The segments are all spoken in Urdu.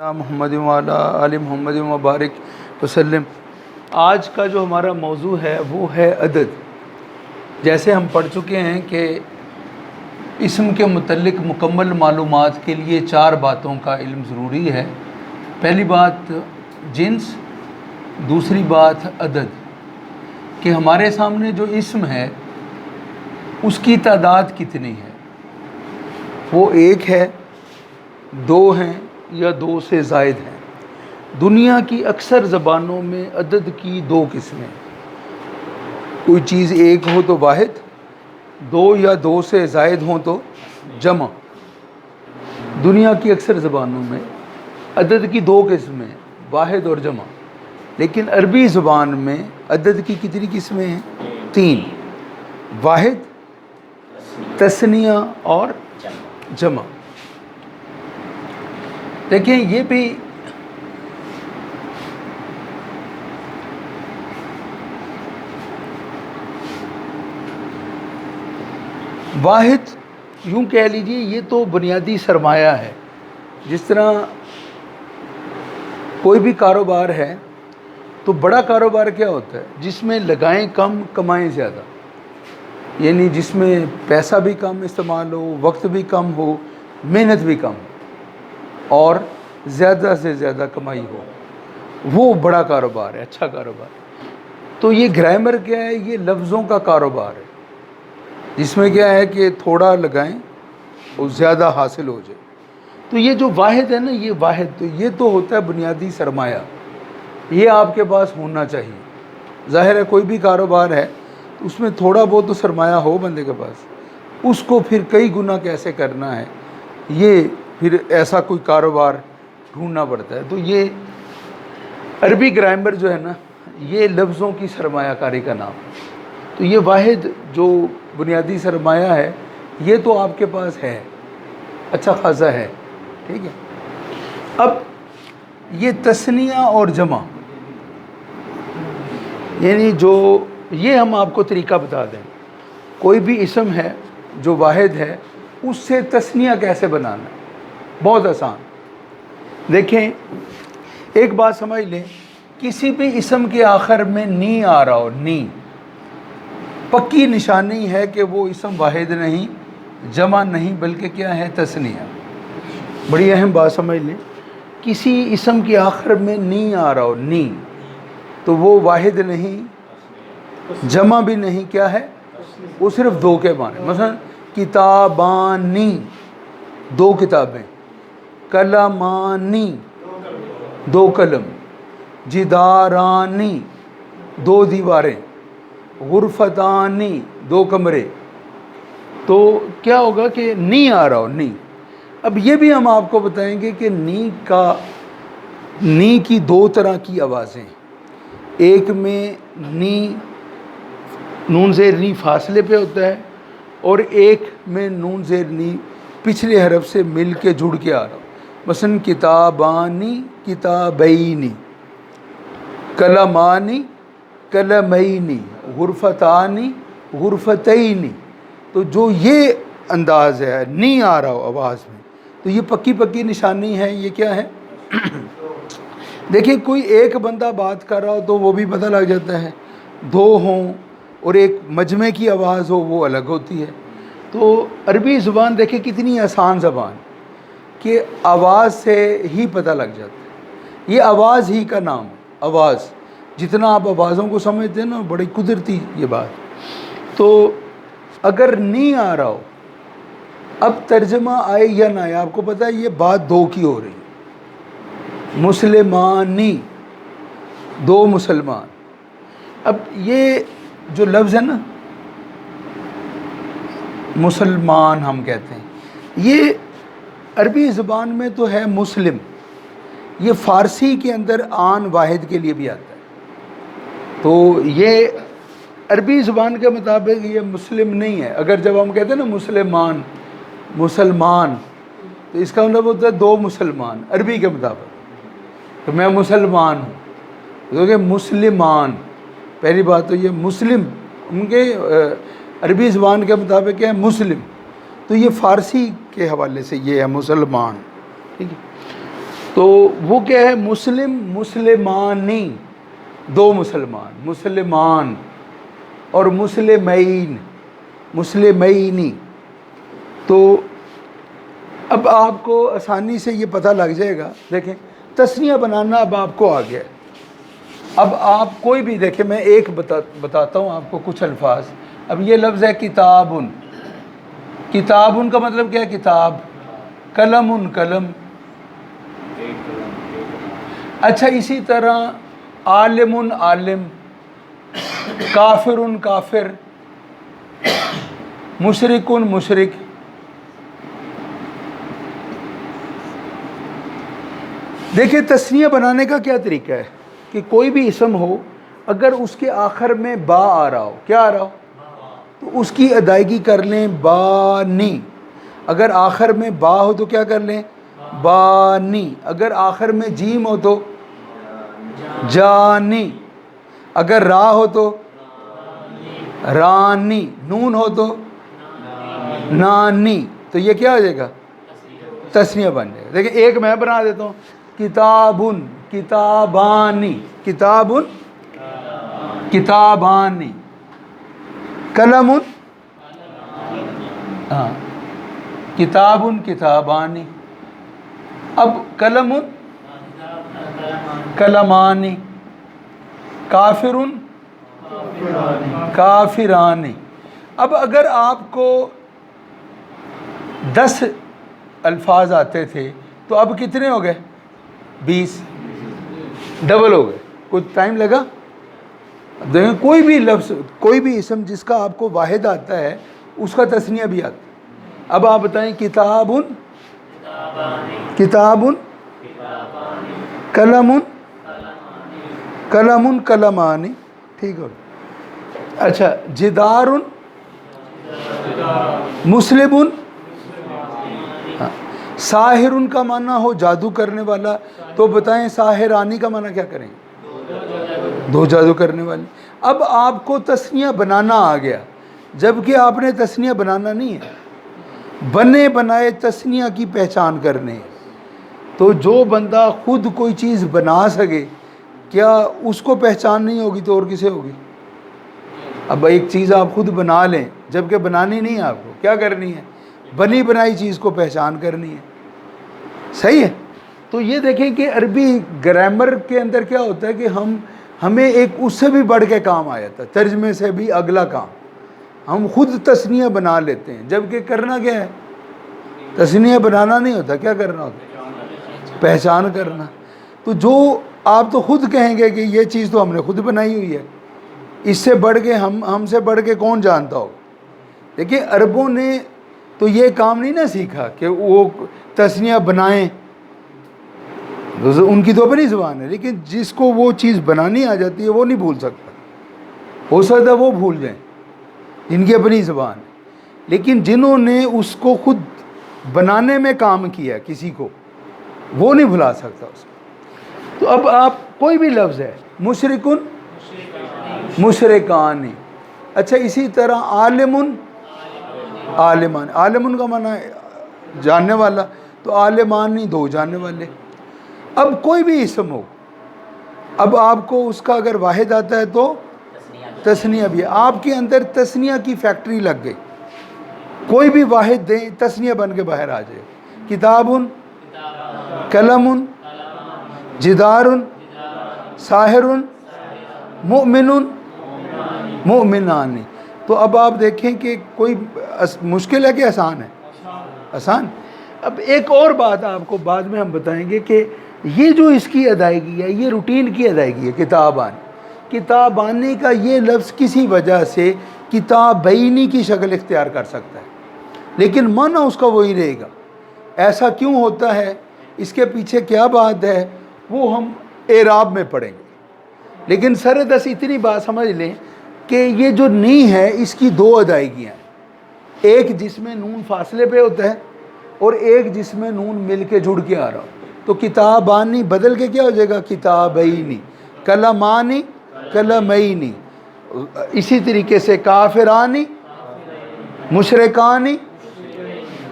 محمد وعلی آل محمد مبارک وسلم۔ آج کا جو ہمارا موضوع ہے وہ ہے عدد۔ جیسے ہم پڑھ چکے ہیں کہ اسم کے متعلق مکمل معلومات کے لیے 4 باتوں کا علم ضروری ہے۔ پہلی بات جنس، دوسری بات عدد، کہ ہمارے سامنے جو اسم ہے اس کی تعداد کتنی ہے، وہ 1 ہے، 2 ہیں یا 2 سے زائد ہیں۔ دنیا کی اکثر زبانوں میں عدد کی 2 قسمیں، کوئی چیز 1 ہو تو واحد، 2 یا 2 سے زائد ہوں تو جمع۔ دنیا کی اکثر زبانوں میں عدد کی 2 قسمیں، واحد اور جمع، لیکن عربی زبان میں عدد کی کتنی قسمیں ہیں؟ 3، واحد، تثنیہ اور جمع۔ دیکھیں یہ بھی واحد یوں کہہ لیجئے یہ تو بنیادی سرمایہ ہے۔ جس طرح کوئی بھی کاروبار ہے تو بڑا کاروبار کیا ہوتا ہے؟ جس میں لگائیں کم کمائیں زیادہ، یعنی جس میں پیسہ بھی کم استعمال ہو، وقت بھی کم ہو، محنت بھی کم ہو اور زیادہ سے زیادہ کمائی ہو، وہ بڑا کاروبار ہے، اچھا کاروبار ہے۔ تو یہ گرامر کیا ہے؟ یہ لفظوں کا کاروبار ہے، جس میں کیا ہے کہ تھوڑا لگائیں اور زیادہ حاصل ہو جائے۔ تو یہ جو واحد ہے نا، یہ واحد تو یہ تو ہوتا ہے بنیادی سرمایہ، یہ آپ کے پاس ہونا چاہیے۔ ظاہر ہے کوئی بھی کاروبار ہے تو اس میں تھوڑا بہت تو سرمایہ ہو بندے کے پاس، اس کو پھر کئی گنا کیسے کرنا ہے، یہ پھر ایسا کوئی کاروبار ڈھونڈنا پڑتا ہے۔ تو یہ عربی گرامر جو ہے نا، یہ لفظوں کی سرمایہ کاری کا نام ہے۔ تو یہ واحد جو بنیادی سرمایہ ہے یہ تو آپ کے پاس ہے، اچھا خاصا ہے، ٹھیک ہے۔ اب یہ تثنیہ اور جمع، یعنی جو یہ ہم آپ کو طریقہ بتا دیں، کوئی بھی اسم ہے جو واحد ہے اس سے تثنیہ کیسے بنانا ہے، بہت آسان۔ دیکھیں ایک بات سمجھ لیں، کسی بھی اسم کے آخر میں نی آ رہا ہو، نی پکی نشانی ہے کہ وہ اسم واحد نہیں، جمع نہیں، بلکہ کیا ہے؟ تثنیہ۔ بڑی اہم بات سمجھ لیں، کسی اسم کے آخر میں نی آ رہا ہو، نی، تو وہ واحد نہیں، جمع بھی نہیں، کیا ہے؟ وہ صرف 2 کے معنی۔ مثلا کتابانی، 2 کتابیں، قلمانی، 2 قلم، جدارانی، 2 دیواریں، غرفتانی، 2 کمرے۔ تو کیا ہوگا کہ نی آ رہا ہو، نی۔ اب یہ بھی ہم آپ کو بتائیں گے کہ نی کی 2 طرح کی آوازیں، ایک میں نی نون زیر نی فاصلے پہ ہوتا ہے، اور ایک میں نون زیر نی پچھلے حرف سے مل کے جڑ کے آ رہا ہو۔ مثلا کتابانی، کتابینی، کلمانی، کلمینی، غرفتانی، غرفتینی۔ تو جو یہ انداز ہے، نی آ رہا ہو آواز میں، تو یہ پکی نشانی ہے۔ یہ کیا ہے؟ دیکھیں کوئی ایک بندہ بات کر رہا ہو تو وہ بھی پتہ لگ جاتا ہے، 2 ہوں اور ایک مجمع کی آواز ہو وہ الگ ہوتی ہے۔ تو عربی زبان دیکھیں کتنی آسان زبان کہ آواز سے ہی پتہ لگ جاتا ہے۔ یہ آواز ہی کا نام ہے، آواز۔ جتنا آپ آوازوں کو سمجھتے ہیں نا، بڑی قدرتی یہ بات۔ تو اگر نی آ رہا ہو، اب ترجمہ آئے یا نہ آئے، آپ کو پتہ ہے یہ بات 2 کی ہو رہی ہے، مسلمانی، 2 مسلمان۔ اب یہ جو لفظ ہے نا مسلمان ہم کہتے ہیں، یہ عربی زبان میں تو ہے مسلم، یہ فارسی کے اندر آن واحد کے لیے بھی آتا ہے۔ تو یہ عربی زبان کے مطابق یہ مسلم نہیں ہے۔ اگر جب ہم کہتے ہیں نا مسلمان، تو اس کا مطلب ہوتا ہے 2 مسلمان عربی کے مطابق، تو میں مسلمان ہوں، کیونکہ مسلمان، پہلی بات تو یہ مسلم ان کے عربی زبان کے مطابق ہے مسلم، تو یہ فارسی کے حوالے سے یہ ہے مسلمان، ٹھیک ہے۔ تو وہ کیا ہے؟ مسلم، مسلمانی، دو مسلمان، مسلمان، اور مسلمین، مسلمینی۔ تو اب آپ کو آسانی سے یہ پتہ لگ جائے گا۔ دیکھیں تثنیہ بنانا اب آپ کو آ گیا ہے۔ اب آپ کوئی بھی دیکھیں، میں ایک بتاتا ہوں آپ کو کچھ الفاظ۔ اب یہ لفظ ہے کتابن، کتابن کا مطلب کیا ہے؟ کتاب۔ قلم، قلم۔ اچھا اسی طرح عالم، عالم، کافر، کافر، مشرک، مشرک۔ دیکھیں تثنیہ بنانے کا کیا طریقہ ہے کہ کوئی بھی اسم ہو، اگر اس کے آخر میں با آ رہا ہو، کیا آ رہا ہو، تو اس کی ادائیگی کر لیں بانی۔ اگر آخر میں با ہو تو کیا کر لیں؟ بانی۔ اگر آخر میں جیم ہو تو جانی۔ اگر را ہو تو رانی۔ نون ہو تو نانی۔ تو یہ کیا ہو جائے گا؟ تثنیہ بن جائے گا۔ دیکھیں ایک میں بنا دیتا ہوں، کتابن، کتابانی، کتابن، کتابانی، قلم، ہاں کتابن، کتابانی۔ اب قلم، قلمانی، کافر، کافرانی۔ اب اگر آپ کو 10 الفاظ آتے تھے تو اب کتنے ہو گئے؟ 20، ڈبل ہو گئے۔ کچھ ٹائم لگا؟ دیکھیں کوئی بھی لفظ، کوئی بھی اسم جس کا آپ کو واحد آتا ہے اس کا تثنیہ بھی آتا ہے۔ اب آپ بتائیں کتابن، کتابن، قلم، قلم، قلمانی، ٹھیک ہو۔ اچھا جدار، مسلم، ساحر کا معنی ہو جادو کرنے والا، تو بتائیں ساحرانی کا معنی کیا کریں؟ دو جادو کرنے والی۔ اب آپ کو تثنیہ بنانا آ گیا، جبکہ آپ نے تثنیہ بنانا نہیں ہے، بنے بنائے تثنیہ کی پہچان کرنے ہے۔ تو جو بندہ خود کوئی چیز بنا سکے، کیا اس کو پہچان نہیں ہوگی تو اور کسے ہوگی؟ اب ایک چیز آپ خود بنا لیں، جبکہ بنانی نہیں ہے، آپ کو کیا کرنی ہے؟ بنی بنائی چیز کو پہچان کرنی ہے۔ صحیح ہے؟ تو یہ دیکھیں کہ عربی گرامر کے اندر کیا ہوتا ہے کہ ہمیں ایک اس سے بھی بڑھ کے کام آ جاتا ہے، ترجمے سے بھی اگلا کام، ہم خود تثنیہ بنا لیتے ہیں، جبکہ کرنا کیا ہے؟ تثنیہ بنانا نہیں ہوتا، کیا کرنا ہوتا؟ پہچان کرنا۔ تو جو آپ تو خود کہیں گے کہ یہ چیز تو ہم نے خود بنائی ہوئی ہے، اس سے بڑھ کے ہم سے بڑھ کے کون جانتا ہو؟ دیکھیں عربوں نے تو یہ کام نہیں نہ سیکھا کہ وہ تثنیہ بنائیں، ان کی تو اپنی زبان ہے، لیکن جس کو وہ چیز بنانی آ جاتی ہے وہ نہیں بھول سکتا۔ ہو سکتا ہے وہ بھول جائیں جن کی اپنی زبان ہے، لیکن جنہوں نے اس کو خود بنانے میں کام کیا کسی کو، وہ نہیں بھلا سکتا اس کو۔ تو اب آپ کوئی بھی لفظ ہے، مشرکن، مشرکانی۔ اچھا اسی طرح عالم، عالمان، عالمن کا معنی ہے جاننے والا، تو عالمانی، دو جاننے والے۔ اب کوئی بھی اسم ہو، اب آپ کو اس کا اگر واحد آتا ہے تو تثنیہ بھی ہے۔ آپ کے اندر تثنیہ کی فیکٹری لگ گئی، کوئی بھی واحد دیں تثنیہ بن کے باہر آ جائے۔ کتابن، قلم، جدار، ساحر، مؤمن، مؤمنانی۔ تو اب آپ دیکھیں کہ کوئی مشکل ہے کہ آسان ہے؟ آسان۔ اب ایک اور بات آپ کو بعد میں ہم بتائیں گے کہ یہ جو اس کی ادائیگی ہے، یہ روٹین کی ادائیگی ہے۔ کتابان، کتابانی کا یہ لفظ کسی وجہ سے کتابینی کی شکل اختیار کر سکتا ہے، لیکن معنی اس کا وہی رہے گا۔ ایسا کیوں ہوتا ہے، اس کے پیچھے کیا بات ہے، وہ ہم اعراب میں پڑھیں گے، لیکن سر دس اتنی بات سمجھ لیں کہ یہ جو نی ہے اس کی دو ادائیگیاں ہیں، ایک جس میں نون فاصلے پہ ہوتا ہے اور ایک جس میں نون مل کے جڑ کے آ رہا ہو۔ تو کتابانی بدل کے کیا ہو جائے گا؟ کتابینی، کلمانی، کلمینی۔ اسی طریقے سے کافرانی، مشرکانی۔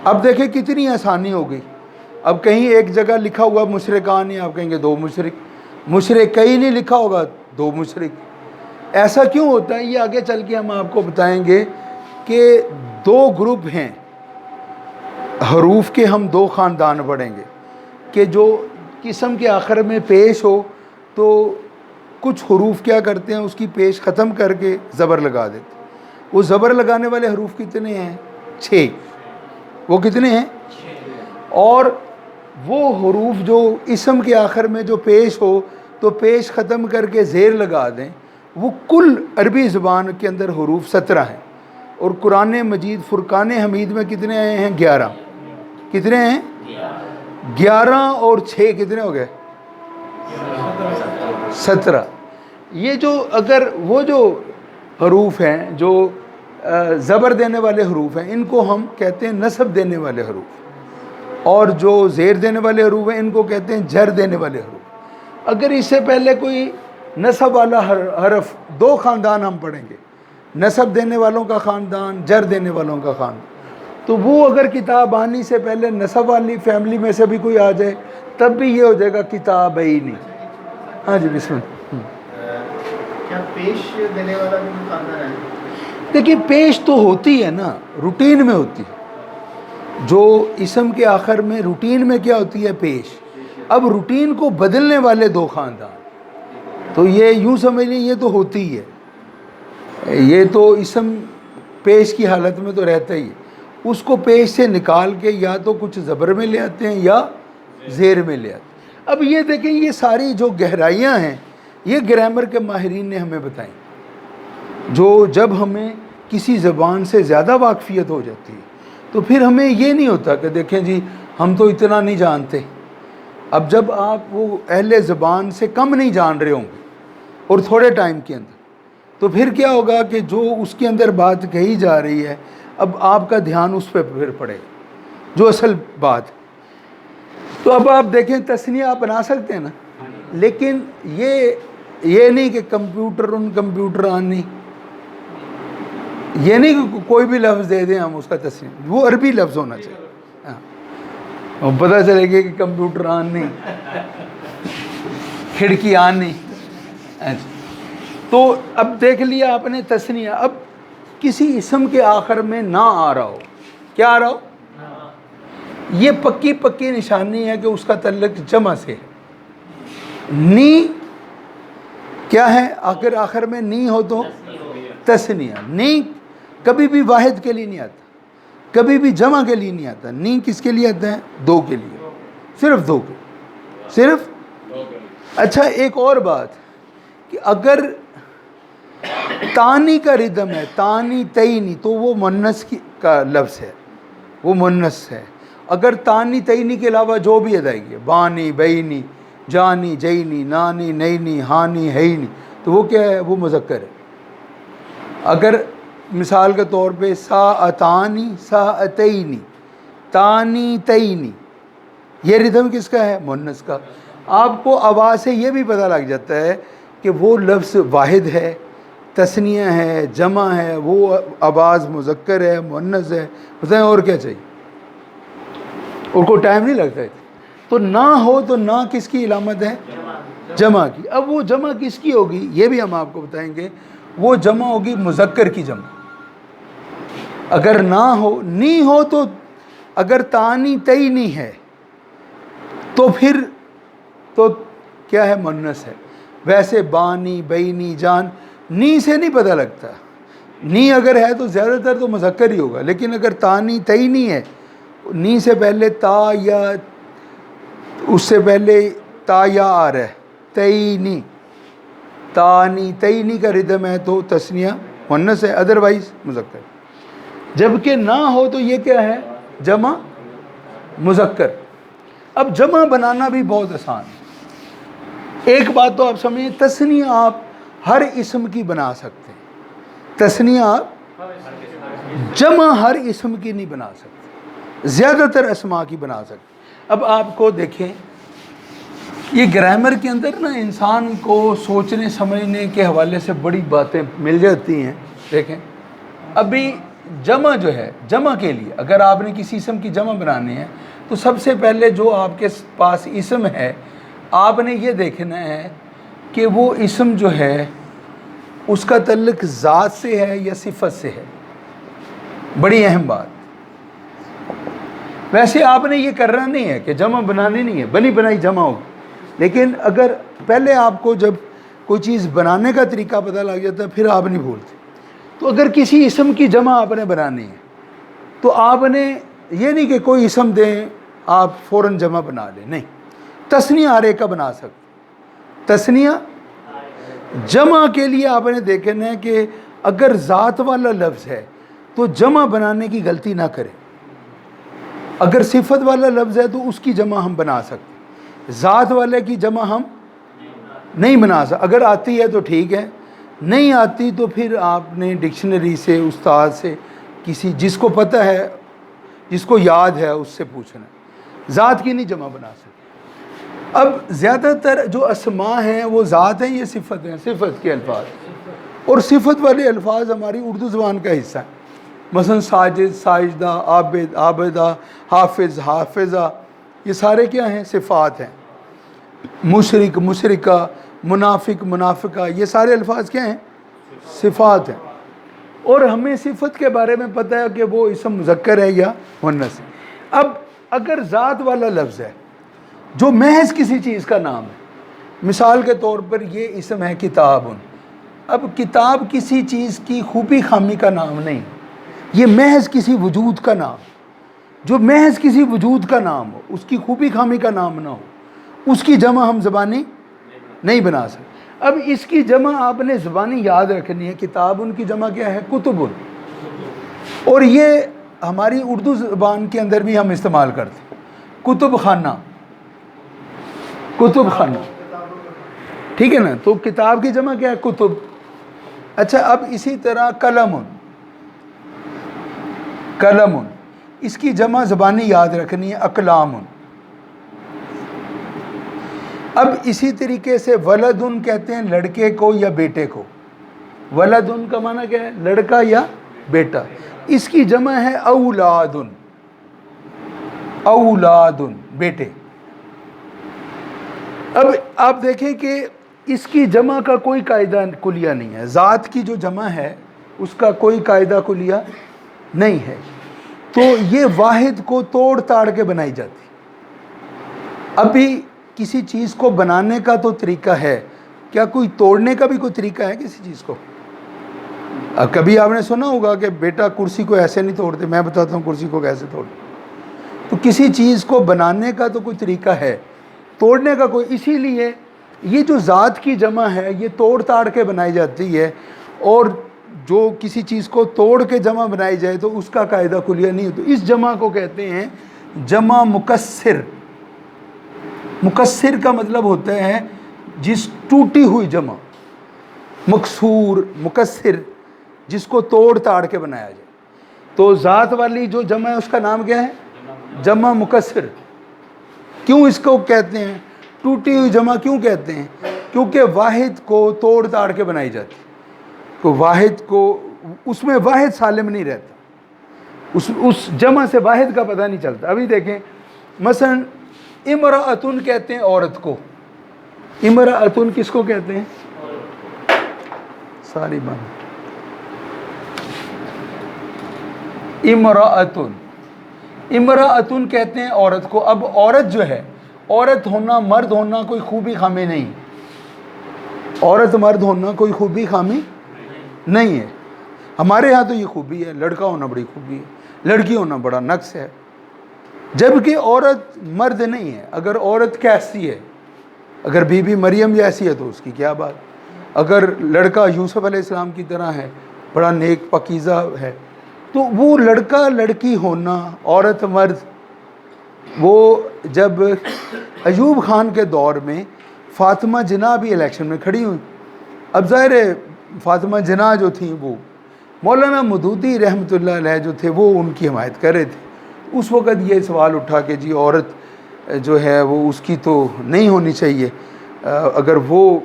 اب دیکھیں کتنی آسانی ہو گئی۔ اب کہیں ایک جگہ لکھا ہوا مشرکان، آپ کہیں گے دو مشرک، مشرکین نہیں لکھا ہوگا دو مشرک۔ ایسا کیوں ہوتا ہے یہ آگے چل کے ہم آپ کو بتائیں گے کہ دو گروپ ہیں حروف کے، ہم دو خاندان پڑھیں گے کہ جو قسم کے آخر میں پیش ہو تو کچھ حروف کیا کرتے ہیں اس کی پیش ختم کر کے زبر لگا دیتے ہیں۔ وہ زبر لگانے والے حروف کتنے ہیں؟ 6۔ وہ کتنے ہیں؟ اور وہ حروف جو اسم کے آخر میں جو پیش ہو تو پیش ختم کر کے زیر لگا دیں، وہ کل عربی زبان کے اندر حروف 17 ہیں، اور قرآن مجید فرقان حمید میں کتنے آئے ہیں؟ 11۔ کتنے ہیں؟ 11 اور 6 کتنے ہو گئے؟ 17۔ یہ جو اگر وہ جو حروف ہیں جو زبر دینے والے حروف ہیں، ان کو ہم کہتے ہیں نصب دینے والے حروف، اور جو زیر دینے والے حروف ہیں ان کو کہتے ہیں جر دینے والے حروف۔ اگر اس سے پہلے کوئی نصب والا حرف، دو خاندان ہم پڑھیں گے، نصب دینے والوں کا خاندان، جر دینے والوں کا خاندان، تو وہ اگر کتاب آنی سے پہلے نصب والی فیملی میں سے بھی کوئی آ جائے تب بھی یہ ہو جائے گا کتاب ہی نہیں۔ ہاں جی بسم اللہ۔ کیا پیش دینے والا بھی خاندان ہے؟ دیکھیے پیش تو ہوتی ہے نا، روٹین میں ہوتی ہے، جو اسم کے آخر میں روٹین میں کیا ہوتی ہے؟ پیش۔ اب روٹین کو بدلنے والے دو خاندان، تو یہ یوں سمجھ لیں یہ تو ہوتی ہے، یہ تو اسم پیش کی حالت میں تو رہتا ہی ہے، اس کو پیش سے نکال کے یا تو کچھ زبر میں لے آتے ہیں یا زیر میں لے آتے ہیں۔ اب یہ دیکھیں یہ ساری جو گہرائیاں ہیں یہ گرامر کے ماہرین نے ہمیں بتائیں، جو جب ہمیں کسی زبان سے زیادہ واقفیت ہو جاتی ہے تو پھر ہمیں یہ نہیں ہوتا کہ دیکھیں جی ہم تو اتنا نہیں جانتے۔ اب جب آپ وہ اہل زبان سے کم نہیں جان رہے ہوں گے اور تھوڑے ٹائم کے اندر، تو پھر کیا ہوگا کہ جو اس کے اندر بات کہی جا رہی ہے اب آپ کا دھیان اس پہ پھر پڑے گا جو اصل بات۔ تو اب آپ دیکھیں تثنیہ آپ بنا سکتے ہیں نا، لیکن یہ نہیں کہ کمپیوٹر آن نہیں، یہ نہیں کہ کوئی بھی لفظ دے دیں ہم اس کا تثنیہ، وہ عربی لفظ ہونا چاہیے، ہاں پتہ چلے گا کہ کمپیوٹر آن نہیں، کھڑکی آن نہیں۔ اچھا تو اب دیکھ لیا آپ نے تثنیہ، اب کسی اسم کے آخر میں نہ آ رہا ہو، کیا آ رہا ہو؟ یہ پکی نشانی ہے کہ اس کا تعلق جمع سے ہے۔ نی کیا ہے؟ اگر آخر میں نی ہو تو تثنیہ۔ نی کبھی بھی واحد کے لیے نہیں آتا، کبھی بھی جمع کے لیے نہیں آتا، نی کس کے لیے آتا ہے؟ دو کے لیے، صرف دو کے، صرف۔ اچھا ایک اور بات کہ اگر تانی کا ردم ہے، تانی تینی، تو وہ مؤنث کا لفظ ہے، وہ مؤنث ہے۔ اگر تانی تینی کے علاوہ جو بھی ادائیگی ہے، بانی بینی جانی جینی نانی نینی ہانی ہینی، تو وہ کیا ہے؟ وہ مذکر ہے۔ اگر مثال کے طور پہ ساعتانی ساعتینی تانی تینی، یہ ردم کس کا ہے؟ مؤنث کا۔ آپ کو آواز سے یہ بھی پتہ لگ جاتا ہے کہ وہ لفظ واحد ہے، تثنیہ ہے، جمع ہے، وہ آواز مذکر ہے، مؤنث ہے، بتائیں اور کیا چاہیے؟ اور کو ٹائم نہیں لگتا ہے۔ تو نہ ہو تو نہ کس کی علامت ہے؟ جمع کی۔ اب وہ جمع کس کی ہوگی یہ بھی ہم آپ کو بتائیں گے، وہ جمع ہوگی مذکر کی جمع۔ اگر نہ ہو، نی ہو تو اگر تانی تینی ہے تو پھر تو کیا ہے؟ مؤنث ہے۔ ویسے بانی بینی جان نی سے نہیں پتہ لگتا، نی اگر ہے تو زیادہ تر تو مذکر ہی ہوگا، لیکن اگر تانی تینی ہے، نی سے پہلے تا یا اس سے پہلے تا یا آ رہا ہے، تینی، تانی تینی کا ردم ہے تو تثنیہ مؤنث ہے، ادروائز مذکر۔ جبکہ نہ ہو تو یہ کیا ہے؟ جمع مذکر۔ اب جمع بنانا بھی بہت آسان ہے۔ ایک بات تو آپ سمجھیں، تثنیہ آپ ہر اسم کی بنا سکتے ہیں، تثنیہ آپ جمع ہر اسم کی نہیں بنا سکتے، زیادہ تر اسماء کی بنا سکتے۔ اب آپ کو دیکھیں یہ گرامر کے اندر نا انسان کو سوچنے سمجھنے کے حوالے سے بڑی باتیں مل جاتی ہیں۔ دیکھیں ابھی جمع جو ہے، جمع کے لیے اگر آپ نے کسی اسم کی جمع بنانی ہے تو سب سے پہلے جو آپ کے پاس اسم ہے آپ نے یہ دیکھنا ہے کہ وہ اسم جو ہے اس کا تعلق ذات سے ہے یا صفت سے ہے. بڑی اہم بات. ویسے آپ نے یہ کرنا نہیں ہے کہ جمع بنانی نہیں ہے، بنی بنائی جمع ہوگی، لیکن اگر پہلے آپ کو جب کوئی چیز بنانے کا طریقہ پتہ لگ جاتا ہے پھر آپ نہیں بھولتے. تو اگر کسی اسم کی جمع آپ نے بنانی ہے تو آپ نے یہ نہیں کہ کوئی اسم دیں آپ فوراً جمع بنا لیں، نہیں، تثنیہ ہر ایک کا بنا سکتے. تثنیہ جمع کے لیے آپ نے دیکھنا ہے کہ اگر ذات والا لفظ ہے تو جمع بنانے کی غلطی نہ کریں. اگر صفت والا لفظ ہے تو اس کی جمع ہم بنا سکتے، ذات والے کی جمع ہم نہیں بنا سکتے. اگر آتی ہے تو ٹھیک ہے، نہیں آتی تو پھر آپ نے ڈکشنری سے، استاد سے، کسی جس کو پتہ ہے، جس کو یاد ہے اس سے پوچھنا ہے. ذات کی نہیں جمع بنا سکتے. اب زیادہ تر جو اسماء ہیں وہ ذات ہیں، یہ صفت ہیں، صفت کے الفاظ، اور صفت والے الفاظ ہماری اردو زبان کا حصہ ہیں. مثلا ساجد، ساجدہ، عابد، عابدہ، حافظ، حافظہ، یہ سارے کیا ہیں؟ صفات ہیں. مشرک، مشرکہ، منافق، منافقہ، یہ سارے الفاظ کیا ہیں؟ صفات ہیں. اور ہمیں صفت کے بارے میں پتہ ہے کہ وہ اسم مذکر ہے یا مؤنث ہے. اب اگر ذات والا لفظ ہے جو محض کسی چیز کا نام ہے، مثال کے طور پر یہ اسم ہے کتاب. اب کتاب کسی چیز کی خوبی خامی کا نام نہیں، یہ محض کسی وجود کا نام. جو محض کسی وجود کا نام ہو، اس کی خوبی خامی کا نام نہ ہو، اس کی جمع ہم زبانی نہیں بنا سکتے. اب اس کی جمع آپ نے زبانی یاد رکھنی ہے. کتاب ان کی جمع کیا ہے؟ کتب. اور یہ ہماری اردو زبان کے اندر بھی ہم استعمال کرتے ہیں. کتب خانہ، کتب خانہ، ٹھیک ہے نا. تو کتاب کی جمع کیا ہے؟ کتب. اچھا، اب اسی طرح قلم، قلم، اس کی جمع زبانی یاد رکھنی ہے اقلام. اب اسی طریقے سے ولدن کہتے ہیں لڑکے کو یا بیٹے کو. ولدن کا معنی کیا ہے؟ لڑکا یا بیٹا. اس کی جمع ہے اولادن، اولادن، بیٹے. اب آپ دیکھیں کہ اس کی جمع کا کوئی قاعدہ کلیہ نہیں ہے. ذات کی جو جمع ہے اس کا کوئی قاعدہ کلیہ نہیں ہے. تو یہ واحد کو توڑ تاڑ کے بنائی جاتی. ابھی کسی چیز کو بنانے کا تو طریقہ ہے، کیا کوئی توڑنے کا بھی کوئی طریقہ ہے کسی چیز کو؟ اب کبھی آپ نے سنا ہوگا کہ بیٹا کرسی کو ایسے نہیں توڑتے، میں بتاتا ہوں کرسی کو کیسے توڑتے. تو کسی چیز کو بنانے کا تو کوئی طریقہ ہے، توڑنے کا کوئی. اسی لیے یہ جو ذات کی جمع ہے یہ توڑ تاڑ کے بنائی جاتی ہے، اور جو کسی چیز کو توڑ کے جمع بنائی جائے تو اس کا قاعدہ کلیہ نہیں. تو اس جمع کو کہتے ہیں جمع مکسر. مکسر کا مطلب ہوتا ہے جس ٹوٹی ہوئی جمع، مکسور، مکسر، جس کو توڑ تاڑ کے بنایا جائے. تو ذات والی جو جمع ہے اس کا نام کیا ہے؟ جمع مکسر. کیوں اس کو کہتے ہیں ٹوٹی ہوئی جمع کیوں کہتے ہیں؟ کیونکہ واحد کو توڑ تاڑ کے بنائی جاتی. تو واحد کو، اس میں واحد سالم نہیں رہتا، اس جمع سے واحد کا پتہ نہیں چلتا. ابھی دیکھیں مثلا امرأتن کہتے ہیں عورت کو. امرأتن کس کو کہتے ہیں؟ ساری بات. امرأتن، امرأتن کہتے ہیں عورت کو. اب عورت جو ہے، عورت ہونا، مرد ہونا کوئی خوبی خامی نہیں. عورت مرد ہونا کوئی خوبی خامی نہیں ہے. ہمارے ہاں تو یہ خوبی ہے، لڑکا ہونا بڑی خوبی ہے، لڑکی ہونا بڑا نقص ہے. جبکہ عورت مرد نہیں ہے. اگر عورت کیسی ہے، اگر بی بی مریم جیسی ہے تو اس کی کیا بات. اگر لڑکا یوسف علیہ السلام کی طرح ہے، بڑا نیک پاکیزہ ہے، تو وہ لڑکا لڑکی ہونا، عورت مرد. وہ جب ایوب خان کے دور میں فاطمہ جناح بھی الیکشن میں کھڑی ہوئی. اب ظاہر ہے فاطمہ جناح جو تھیں وہ مولانا مودودی رحمۃ اللہ علیہ جو تھے وہ ان کی حمایت کر رہے تھے. اس وقت یہ سوال اٹھا کہ جی عورت جو ہے وہ اس کی تو نہیں ہونی چاہیے، اگر وہ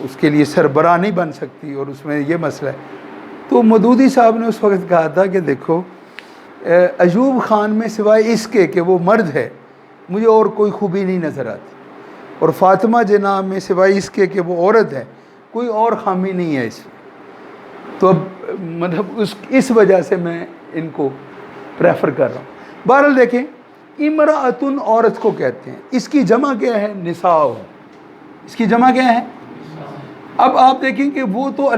اس کے لیے سربراہ نہیں بن سکتی، اور اس میں یہ مسئلہ ہے. تو مودودی صاحب نے اس وقت کہا تھا کہ دیکھو ایوب خان میں سوائے اس کے وہ مرد ہے مجھے اور کوئی خوبی نہیں نظر آتی، اور فاطمہ جناب میں سوائے اس کے وہ عورت ہے کوئی اور خامی نہیں ہے اس میں. تو اب مطلب اس وجہ سے میں ان کو پریفر کر رہا ہوں. بہرحال دیکھیں، امرأتن عورت کو کہتے ہیں، اس کی جمع کیا ہے؟ نساء. اس کی جمع کیا ہے؟ اب آپ دیکھیں کہ وہ تو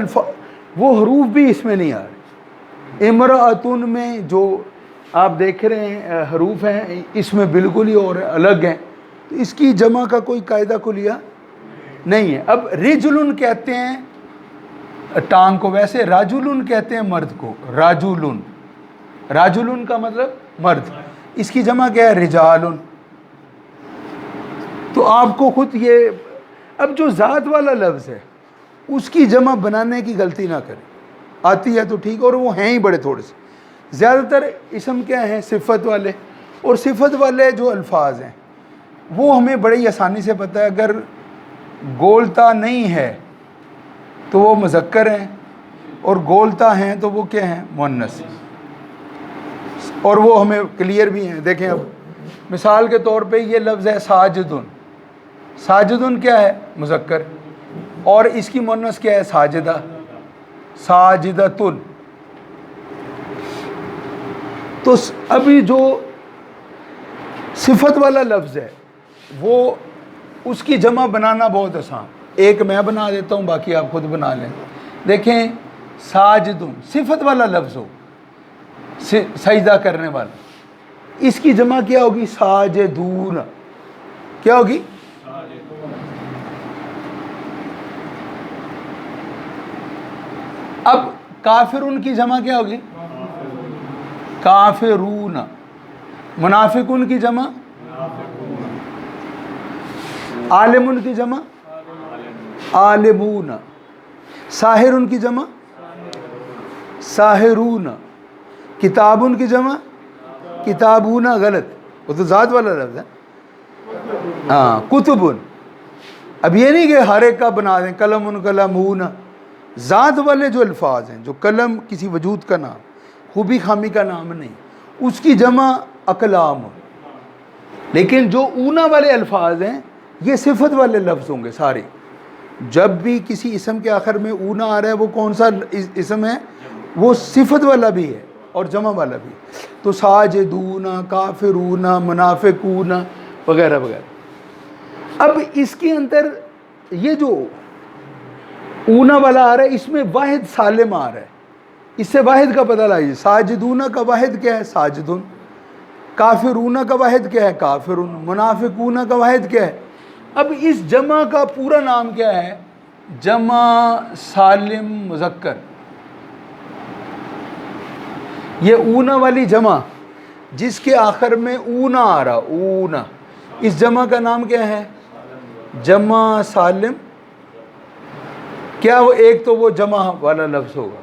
وہ حروف بھی اس میں نہیں آ رہے. امرأتن میں جو آپ دیکھ رہے ہیں حروف ہیں اس میں بالکل ہی اور الگ ہیں، تو اس کی جمع کا کوئی قاعدہ کلیہ نہیں ہے. اب رجلن کہتے ہیں ٹانگ کو، ویسے راجلن کہتے ہیں مرد کو. راجلن، راجلن کا مطلب مرد. اس کی جمع کیا ہے؟ رجالن. تو آپ کو خود یہ، اب جو ذات والا لفظ ہے اس کی جمع بنانے کی غلطی نہ کریں. آتی ہے تو ٹھیک، اور وہ ہیں ہی بڑے تھوڑے سے. زیادہ تر اسم کیا ہیں؟ صفت والے. اور صفت والے جو الفاظ ہیں وہ ہمیں بڑی آسانی سے پتہ ہے. اگر گولتا نہیں ہے تو وہ مذکر ہیں، اور گولتا ہیں تو وہ کیا ہیں؟ مؤنث. اور وہ ہمیں کلیئر بھی ہیں. دیکھیں اب مثال کے طور پہ یہ لفظ ہے ساجدن. ساجدن کیا ہے؟ مذکر. اور اس کی مؤنث کیا ہے؟ ساجدہ. ساجدتن. تو ابھی جو صفت والا لفظ ہے وہ اس کی جمع بنانا بہت آسان. ایک میں بنا دیتا ہوں، باقی آپ خود بنا لیں. دیکھیں ساجدن صفت والا لفظ ہو، سجدہ کرنے والا، اس کی جمع کیا ہوگی؟ ساجدون. کیا ہوگی؟ اب کافرون کی جمع کیا ہوگی؟ کافرون. منافقون کی جمع؟ عالمون کی جمع؟ عالمون. ساحرون کی جمع؟ ساحرون. کتابون کی جمع؟ کتابون. غلط، وہ تو ذات والا لفظ ہے. ہاں کتبون. اب یہ نہیں کہ ہر ایک کا بنا دیں قلم قلمون. ذات والے جو الفاظ ہیں، جو قلم کسی وجود کا نام، خوبی خامی کا نام نہیں، اس کی جمع اقلام. لیکن جو اونا والے الفاظ ہیں یہ صفت والے لفظ ہوں گے سارے. جب بھی کسی اسم کے آخر میں اونا آ رہا ہے وہ کون سا اسم ہے؟ وہ صفت والا بھی ہے اور جمع والا بھی. تو ساجدون، کافرون، منافقون وغیرہ وغیرہ. اب اس کے اندر یہ جو اونا والا آ رہا ہے اس میں واحد سالم آ رہا ہے. اس سے واحد کا پتہ لائیے. ساجدون کا واحد کیا ہے؟ ساجدون. کافرون کا واحد کیا ہے؟ کافرون. منافقون کا واحد کیا ہے؟ اب اس جمع کا پورا نام کیا ہے؟ جمع سالم مذکر. یہ اونا والی جمع جس کے آخر میں اونا آ رہا، اونا، اس جمع کا نام کیا ہے؟ جمع سالم. کیا وہ ایک تو وہ جمع والا لفظ ہوگا،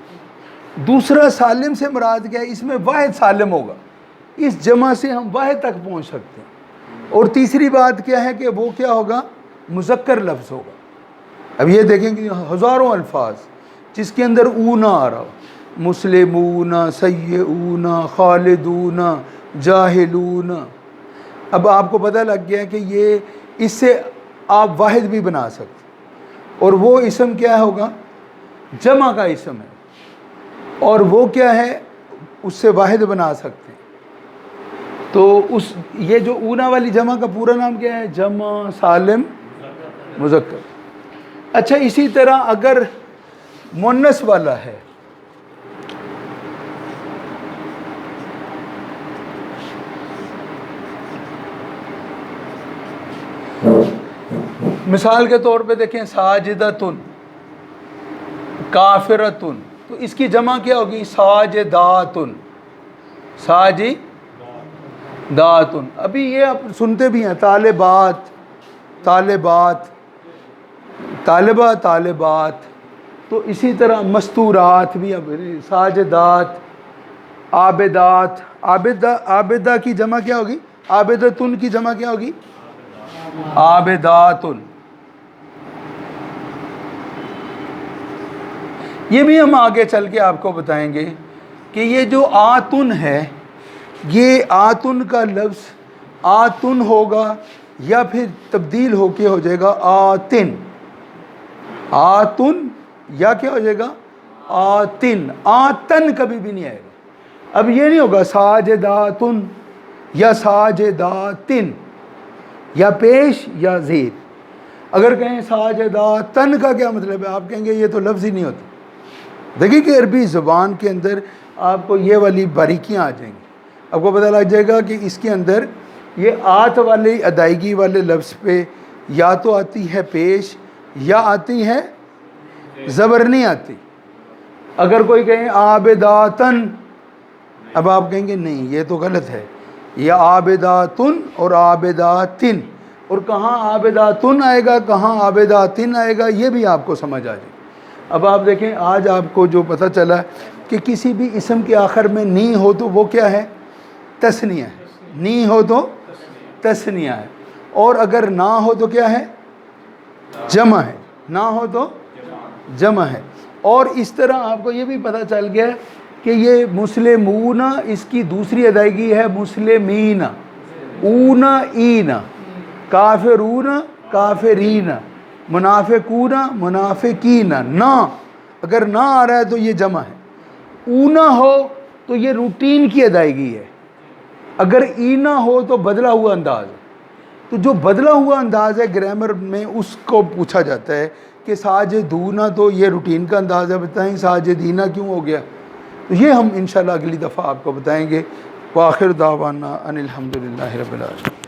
دوسرا سالم سے مراد کیا ہے؟ اس میں واحد سالم ہوگا. اس جمع سے ہم واحد تک پہنچ سکتے ہیں. اور تیسری بات کیا ہے کہ وہ کیا ہوگا؟ مذکر لفظ ہوگا. اب یہ دیکھیں کہ ہزاروں الفاظ جس کے اندر اونا آ رہا ہو، مسلمون، سیئون، خالدون، جاہلون. اب آپ کو پتہ لگ گیا کہ یہ اس سے آپ واحد بھی بنا سکتے، اور وہ اسم کیا ہوگا؟ جمع کا اسم ہے، اور وہ کیا ہے؟ اس سے واحد بنا سکتے ہیں. تو یہ جو اونا والی جمع کا پورا نام کیا ہے؟ جمع سالم مذکر. اچھا اسی طرح اگر مؤنث والا ہے، مثال کے طور پہ دیکھیں ساجدتن، کافرتن، تو اس کی جمع کیا ہوگی؟ ساجداتن. ساجداتن. ابھی یہ آپ سنتے بھی ہیں طالبات، طالبات، طالبہ، طالبات. تو اسی طرح مستورات بھی، اب ساجدات، عابدات. عابدہ کی جمع کیا ہوگی؟ عابدتن کی جمع کیا ہوگی؟ عابداتن. یہ بھی ہم آگے چل کے آپ کو بتائیں گے کہ یہ جو آتن ہے یہ آتن کا لفظ آتن ہوگا یا پھر تبدیل ہو کے ہو جائے گا آتن. آتن یا کیا ہو جائے گا آتن. آتن کبھی بھی نہیں آئے گا. اب یہ نہیں ہوگا ساجداتن یا ساجداتن یا پیش یا زیر. اگر کہیں ساجداتن کا کیا مطلب ہے آپ کہیں گے یہ تو لفظ ہی نہیں ہوتا. دیکھیں کہ عربی زبان کے اندر آپ کو یہ والی باریکیاں آ جائیں گی. آپ کو پتہ لگ جائے گا کہ اس کے اندر یہ آت والی ادائیگی والے لفظ پہ یا تو آتی ہے پیش یا آتی ہے زبر نہیں آتی. اگر کوئی کہیں عابداتن اب آپ کہیں گے نہیں یہ تو غلط ہے. یہ عابداتن اور عابداتن اور کہاں عابداتن آئے گا کہاں عابداتن آئے گا یہ بھی آپ کو سمجھ آ جائے. اب آپ دیکھیں آج آپ کو جو پتہ چلا کہ کسی بھی اسم کے آخر میں نی ہو تو وہ کیا ہے تثنیہ ہے. نی ہو تو تثنیہ ہے اور اگر نہ ہو تو کیا ہے جمع ہے. نہ ہو تو جمع ہے. اور اس طرح آپ کو یہ بھی پتہ چل گیا کہ یہ مسلمون اس کی دوسری ادائیگی ہے مسلمین. اون این کافرون کافرین منافقون منافقین. نہ اگر نہ آ رہا ہے تو یہ جمع ہے. اونا ہو تو یہ روٹین کی ادائیگی ہے. اگر اینا ہو تو بدلا ہوا انداز ہے. تو جو بدلا ہوا انداز ہے گرامر میں اس کو پوچھا جاتا ہے کہ ساجدونا تو یہ روٹین کا انداز ہے بتائیں ساجدینہ کیوں ہو گیا. تو یہ ہم انشاءاللہ اگلی دفعہ آپ کو بتائیں گے. وآخر دعوانا ان الحمدللہ رب العالمین.